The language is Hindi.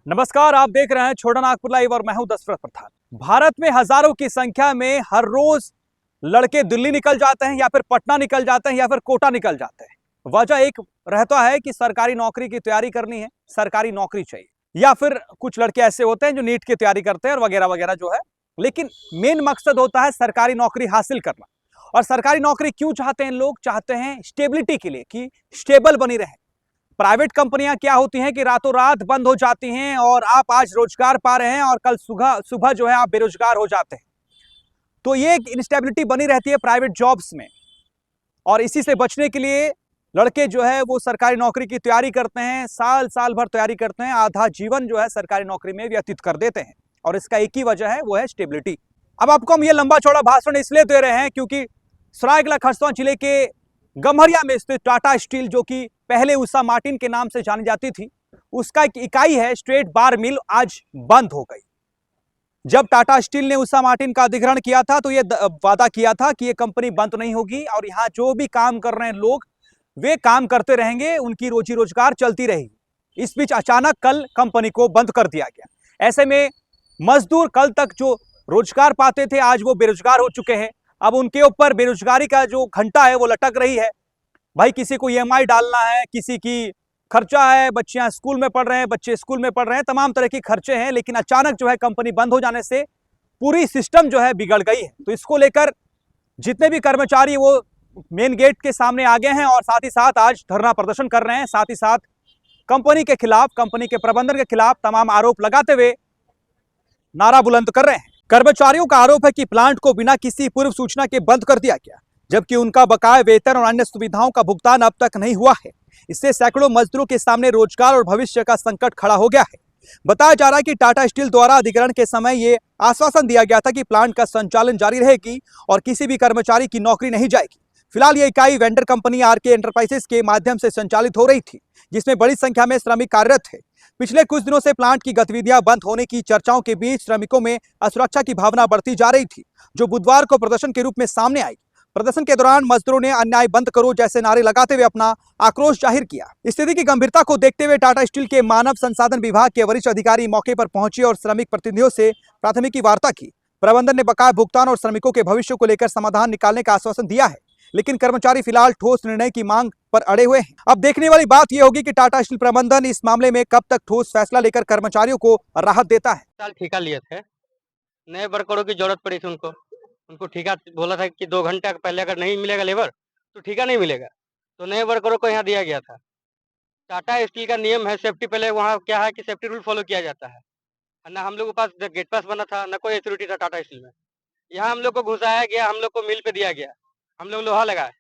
नमस्कार, आप देख रहे हैं छोटा नागपुर लाइव और मैं हूं दशरथ प्रधान। भारत में हजारों की संख्या में हर रोज लड़के दिल्ली निकल जाते हैं या फिर पटना निकल जाते हैं या फिर कोटा निकल जाते हैं। वजह एक रहता है कि सरकारी नौकरी की तैयारी करनी है, सरकारी नौकरी चाहिए, या फिर कुछ लड़के ऐसे होते हैं जो नीट की तैयारी करते हैं और वगैरह वगैरह जो है। लेकिन मेन मकसद होता है सरकारी नौकरी हासिल करना। और सरकारी नौकरी क्यों चाहते हैं लोग? चाहते हैं स्टेबिलिटी के लिए, कि स्टेबल बनी रहे। प्राइवेट कंपनियां क्या होती हैं कि रातों रात बंद हो जाती हैं और आप आज रोजगार पा रहे हैं और कल सुबह सुबह जो है आप बेरोजगार हो जाते हैं। तो ये एक इंस्टेबिलिटी बनी रहती है प्राइवेट जॉब्स में, और इसी से बचने के लिए लड़के जो है वो सरकारी नौकरी की तैयारी करते हैं, साल साल भर तैयारी करते हैं, आधा जीवन जो है सरकारी नौकरी में व्यतीत कर देते हैं। और इसका एक ही वजह है, वो है स्टेबिलिटी। अब आपको हम ये लंबा चौड़ा भाषण इसलिए दे रहे हैं क्योंकि सरायकेला खरसावां जिले के गम्हरिया में स्थित टाटा स्टील, जो कि पहले उषा मार्टिन के नाम से जानी जाती थी, उसका एक इकाई है स्ट्रेट बार मिल, आज बंद हो गई। जब टाटा स्टील ने उषा मार्टिन का अधिग्रहण किया था तो यह वादा किया था कि यह कंपनी बंद नहीं होगी और यहां जो भी काम कर रहे हैं लोग वे काम करते रहेंगे, उनकी रोजी रोजगार चलती रहेगी। इस बीच अचानक कल कंपनी को बंद कर दिया गया। ऐसे में मजदूर कल तक जो रोजगार पाते थे आज वो बेरोजगार हो चुके हैं। अब उनके ऊपर बेरोजगारी का जो घंटा है वो लटक रही है। भाई किसी को ईएमआई डालना है, किसी की खर्चा है, बच्चियां स्कूल में पढ़ रहे हैं, बच्चे स्कूल में पढ़ रहे हैं, तमाम तरह के खर्चे हैं। लेकिन अचानक जो है कंपनी बंद हो जाने से पूरी सिस्टम जो है बिगड़ गई है। तो इसको लेकर जितने भी कर्मचारी वो मेन गेट के सामने आ गए हैं और साथ ही साथ आज धरना प्रदर्शन कर रहे हैं। साथ ही साथ कंपनी के खिलाफ, कंपनी के प्रबंधन के खिलाफ तमाम आरोप लगाते हुए नारा बुलंद कर रहे हैं। कर्मचारियों का आरोप है कि प्लांट को बिना किसी पूर्व सूचना के बंद कर दिया गया, जबकि उनका बकाया वेतन और अन्य सुविधाओं का भुगतान अब तक नहीं हुआ है। इससे सैकड़ों मजदूरों के सामने रोजगार और भविष्य का संकट खड़ा हो गया है। बताया जा रहा है कि टाटा स्टील द्वारा अधिग्रहण के समय ये आश्वासन दिया गया था कि प्लांट का संचालन जारी रहेगी और किसी भी कर्मचारी की नौकरी नहीं जाएगी। फिलहाल ये इकाई वेंडर कंपनी आरके एंटरप्राइजेस के माध्यम से संचालित हो रही थी, जिसमें बड़ी संख्या में श्रमिक कार्यरत थे। पिछले कुछ दिनों से प्लांट की गतिविधियां बंद होने की चर्चाओं के बीच श्रमिकों में असुरक्षा की भावना बढ़ती जा रही थी, जो बुधवार को प्रदर्शन के रूप में सामने आई। प्रदर्शन के दौरान मजदूरों ने अन्याय बंद करो जैसे नारे लगाते हुए अपना आक्रोश जाहिर किया। स्थिति की गंभीरता को देखते हुए टाटा स्टील के मानव संसाधन विभाग के वरिष्ठ अधिकारी मौके पर पहुंचे और श्रमिक प्रतिनिधियों से प्राथमिकी वार्ता की। प्रबंधन ने बकाया भुगतान और श्रमिकों के भविष्य को लेकर समाधान निकालने का आश्वासन दिया है, लेकिन कर्मचारी फिलहाल ठोस निर्णय की मांग पर अड़े हुए हैं। अब देखने वाली बात यह होगी कि टाटा स्टील प्रबंधन इस मामले में कब तक ठोस फैसला लेकर कर्मचारियों को राहत देता है। साल ठेका लिए थे, नए वर्करों की जरूरत पड़ी थी उनको ठेका बोला था कि 2 घंटे पहले अगर नहीं मिलेगा लेबर तो ठेका नहीं मिलेगा, तो नए वर्करों को यहाँ दिया गया था। टाटा स्टील का नियम है सेफ्टी, पहले वहाँ क्या है कि सेफ्टी रूल फॉलो किया जाता है। ना हम लोग के पास गेट पास बना था, ना कोई अथॉरिटी था टाटा स्टील में। यहाँ हम लोग को घुसाया गया, हम लोग को मिल पे दिया गया, हम लोग लोहा लगाए,